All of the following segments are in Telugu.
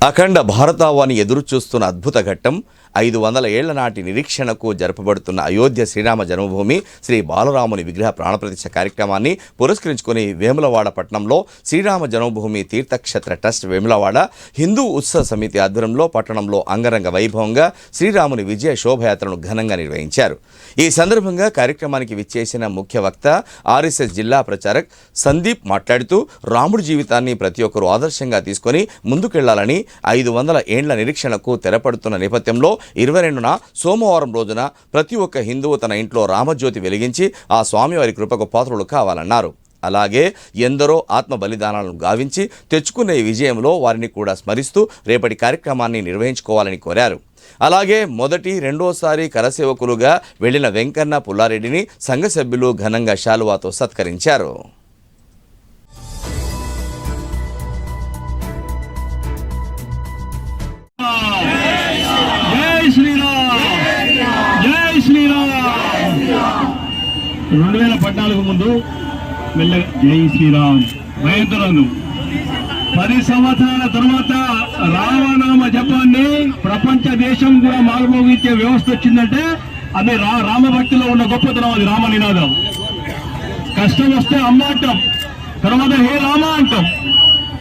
అఖండ భారతావాని ఎదురుచూస్తున్న అద్భుత ఘట్టం 500 ఏళ్ల నాటి నిరీక్షణకు జరపబడుతున్న అయోధ్య శ్రీరామ జన్మభూమి శ్రీ బాలరాముని విగ్రహ ప్రాణప్రతిష్ఠ కార్యక్రమాన్ని పురస్కరించుకుని వేములవాడ పట్టణంలో శ్రీరామ జన్మభూమి తీర్థక్షేత్ర ట్రస్ట్ వేములవాడ హిందూ ఉత్సవ సమితి ఆధ్వర్యంలో పట్టణంలో అంగరంగ వైభవంగా శ్రీరాముని విజయ శోభయాత్రను ఘనంగా నిర్వహించారు. ఈ సందర్భంగా కార్యక్రమానికి విచ్చేసిన ముఖ్య వక్త ఆర్ఎస్ఎస్ జిల్లా ప్రచారక్ సందీప్ మాట్లాడుతూ రాముడి జీవితాన్ని ప్రతి ఒక్కరూ ఆదర్శంగా తీసుకొని ముందుకెళ్లాలని 500 ఏండ్ల నిరీక్షణకు తెరపడుతున్న నేపథ్యంలో 22న సోమవారం రోజున ప్రతి ఒక్క హిందువు తన ఇంట్లో రామజ్యోతి వెలిగించి ఆ స్వామివారి కృపకు పాత్రులు కావాలన్నారు. అలాగే ఎందరో ఆత్మ బలిదానాలను గావించి తెచ్చుకున్న ఈ విజయంలో వారిని కూడా స్మరిస్తూ రేపటి కార్యక్రమాన్ని నిర్వహించుకోవాలని కోరారు. అలాగే మొదటి రెండోసారి కరసేవకులుగా వెళ్లిన వెంకన్న పుల్లారెడ్డిని సంఘ సభ్యులు ఘనంగా శాలువాతో సత్కరించారు. జై శ్రీరామ్, జై శ్రీరామ్. 2014 ముందు మెల్లగా జై శ్రీరామ్ భయంకరాలు 10 సంవత్సరాల తర్వాత రామనామ జపాన్ని ప్రపంచ దేశం కూడా మారుమోగించే వ్యవస్థ వచ్చిందంటే అది రామభక్తిలో ఉన్న గొప్పతనం. అది రామ నినాదం. కష్టం వస్తే అమ్మ అంటాం, తర్వాత హే రామ అంటాం.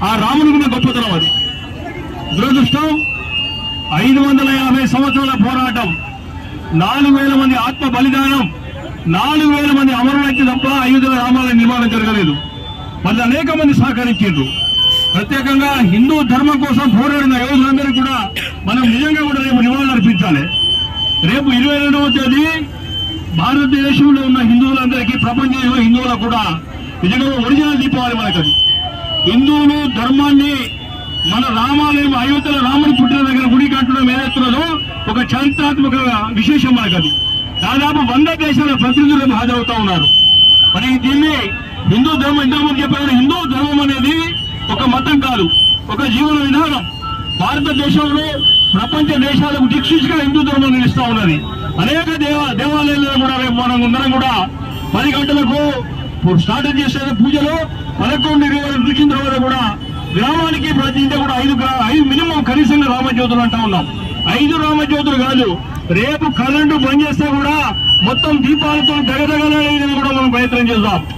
ఆ రామునికి ఉన్న గొప్పతనం అది. దురదృష్టం 550 సంవత్సరాల పోరాటం, 4000 మంది ఆత్మ బలిదానం, 4000 మంది అమరులైతే తప్ప 5 రామాలయ నిర్మాణం జరగలేదు. మళ్ళీ అనేక మంది సహకరించారు. ప్రత్యేకంగా హిందూ ధర్మం కోసం పోరాడిన యోధులందరికీ కూడా మనం నిజంగా కూడా రేపు నివాళులు అర్పించాలి. రేపు 22వ తేదీ భారతదేశంలో ఉన్న హిందువులందరికీ, ప్రపంచంలో హిందువులకు కూడా నిజంగా ఒరిజినల్ దీపావళి మనకది. హిందువులు ధర్మాన్ని మన రామాలయం అయోధ్యలో రాముని పుట్టిన దగ్గర గుడి కట్టడం ఏదైతున్నదో ఒక చారిత్రాత్మక విశేషం మనకది. దాదాపు 100 దేశాల ప్రతినిధులు హాజరవుతా ఉన్నారు. మరి దీన్ని హిందూ ధర్మం ఇంతకుముందు చెప్పిన హిందూ ధర్మం అనేది ఒక మతం కాదు, ఒక జీవన విధానం. భారతదేశంలో ప్రపంచ దేశాలకు దిక్సూచిగా హిందూ ధర్మం నిలుస్తూ ఉన్నది. అనేక దేవాలయాల్లో కూడా రేపు మనం అందరం కూడా 10 గంటలకు స్టార్ట్ చేసే పూజలు 11:20 ముగిసిన తర్వాత కూడా గ్రామానికి ప్రతి ఇంటి కూడా 5 మినిమం కనీసంగా రామజ్యోతులు అంటా ఉన్నాం. 5 రామజ్యోతులు కాదు, రేపు కరెంటు బంద్ చేస్తే కూడా మొత్తం దీపాలతో దగదగలనేది కూడా మనం ప్రయత్నం చేద్దాం.